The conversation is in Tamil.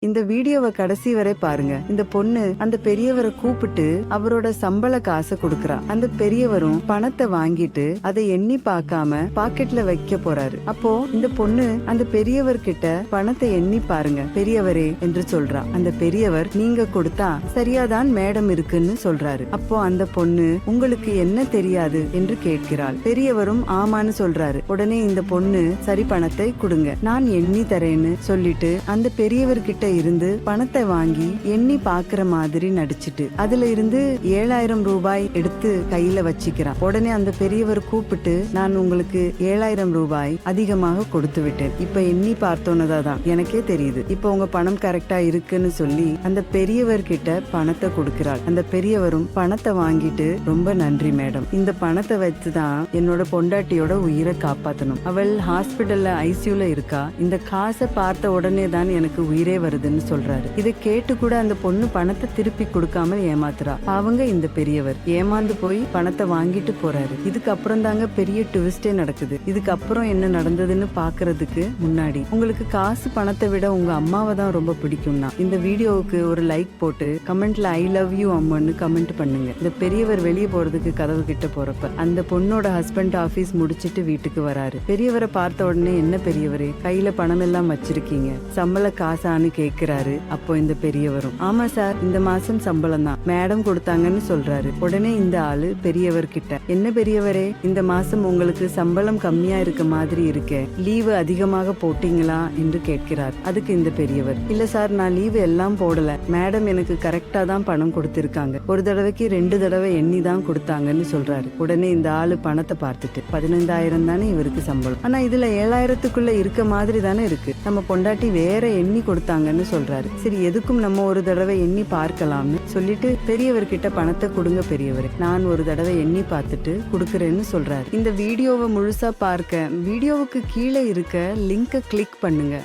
இந்த வீடியோவை கடைசி வரை பாருங்க. இந்த பொண்ணு அந்த பெரியவரை கூப்பிட்டு அவரோட சம்பள காசை கொடுக்கறா. அந்த பெரியவரும் பணத்தை வாங்கிட்டு அதை எண்ணி பார்க்காம பாக்கெட்ல வைக்க போறாரு. அப்போ இந்த பொண்ணு அந்த பெரியவர் கிட்ட பணத்தை எண்ணி பாருங்க பெரியவரே என்று சொல்றா. அந்த பெரியவர் நீங்க கொடுத்தா சரியாதான் மேடம் இருக்குன்னு சொல்றாரு. அப்போ அந்த பொண்ணு உங்களுக்கு என்ன தெரியாது என்று கேட்கிறாள். பெரியவரும் ஆமான்னு சொல்றாரு. உடனே இந்த பொண்ணு சரி பணத்தை கொடுங்க, நான் எண்ணி தரேன்னு சொல்லிட்டு அந்த பெரியவர் கிட்ட இருந்து பணத்தை வாங்கி எண்ணி பாக்குற மாதிரி நடிச்சிட்டு அதுல இருந்து 7000 ரூபாய் எடுத்து கையில வச்சுக்கிறான். உடனே அந்த பெரியவர் கூப்பிட்டு நான் உங்களுக்கு 7000 ரூபாய் அதிகமாக கொடுத்து விட்டேன், இப்ப எண்ணி பார்த்தோன்னதான் எனக்கே தெரியுது, இப்ப உங்க பணம் கரெக்டா இருக்குன்னு சொல்லி அந்த பெரியவர் கிட்ட பணத்தை கொடுக்கிறாள். அந்த பெரியவரும் பணத்தை வாங்கிட்டு ரொம்ப நன்றி மேடம், இந்த பணத்தை வச்சுதான் என்னோட பொண்டாட்டியோட உயிரை காப்பாத்தணும், அவள் ஹாஸ்பிட்டல்ல ஐசியூல இருக்கா, இந்த காசை பார்த்த உடனே தான் எனக்கு உயிரே வருதுன்னு சொல்றாரு. இதை கேட்டு கூட அந்த பொண்ணு பணத்தை திருப்பி கொடுக்காம ஏமாத்துறா. அவங்க இந்த பெரியவர் ஏமாந்து போய் பணத்தை வாங்கிட்டு போறாரு. இதுக்கப்புறம் தாங்க பெரிய ட்விஸ்டே நடக்குது. இதுக்கப்புறம் என்ன நடந்ததுன்னு பாக்குறதுக்கு முன்னாடி உங்களுக்கு காசு பணத்தை விட உங்க அம்மாவை தான் ரொம்ப பிடிக்கும்னா இந்த வீடியோவுக்கு ஒரு லைக் போட்டு கமெண்ட்ல ஐ லவ் யூ அம்மான்னு கமெண்ட் பண்ணுங்க. இந்த பெரியவர் வெளியே போறதுக்கு கதவு கிட்ட போறப்ப அந்த பொண்ணோட ஹஸ்பண்ட் ஆபீஸ் முடிச்சிட்டு வீட்டுக்கு வராரு. பெரியவரை பார்த்த உடனே என்ன பெரியவரே கையில பணம் எல்லாம் வச்சிருக்கீங்க, சம்பள காசான்னு கேக்குறாரு. அப்போ இந்த பெரியவரும் ஆமா சார் இந்த மாசம் சம்பளம் தான் மேடம் கொடுத்தாங்கன்னு சொல்றாரு. உடனே இந்த ஆளு பெரியவர் கிட்ட என்ன பெரியவரே இந்த மாசம் உங்களுக்கு சம்பளம் கம்மியா இருக்க மாதிரி இருக்கே, லீவு அதிகமாக போட்டீங்களா என்று கேட்கிறார். அதுக்கு இந்த பெரியவர் இல்ல சார் நான் லீவு எல்லாம் போடல, மேடம் எனக்கு கரெக்டா தான் பணம் கொடுத்திருக்காங்க, ஒரு தடவைக்கு 2 தடவை எண்ணி தான் கொடுத்தாங்கன்னு சொல்றாரு. உடனே இந்த ஆளு பணத்தை பார்த்துட்டு 15000 தானே இவருக்கு சம்பளம், ஆனா இதுல 7000க்குள்ள இருக்க மாதிரி தானே இருக்கு, நம்ம பொண்டாட்டி வேற எண்ணி கொடுத்தாங்கன்னு சொல்றாரு. சரி எதுக்கும் நம்ம ஒரு தடவை எண்ணி பார்க்கலாம்னு சொல்லிட்டு பெரியவர்கிட்ட பணத்தை கொடுங்க பெரியவரே, நான் ஒரு தடவை எண்ணி பார்த்துட்டு கொடுக்கறேன்னு சொல்றாரு. இந்த வீடியோவை முழுசா பார்க்க வீடியோவுக்கு கீழே இருக்க லிங்கை கிளிக் பண்ணுங்க.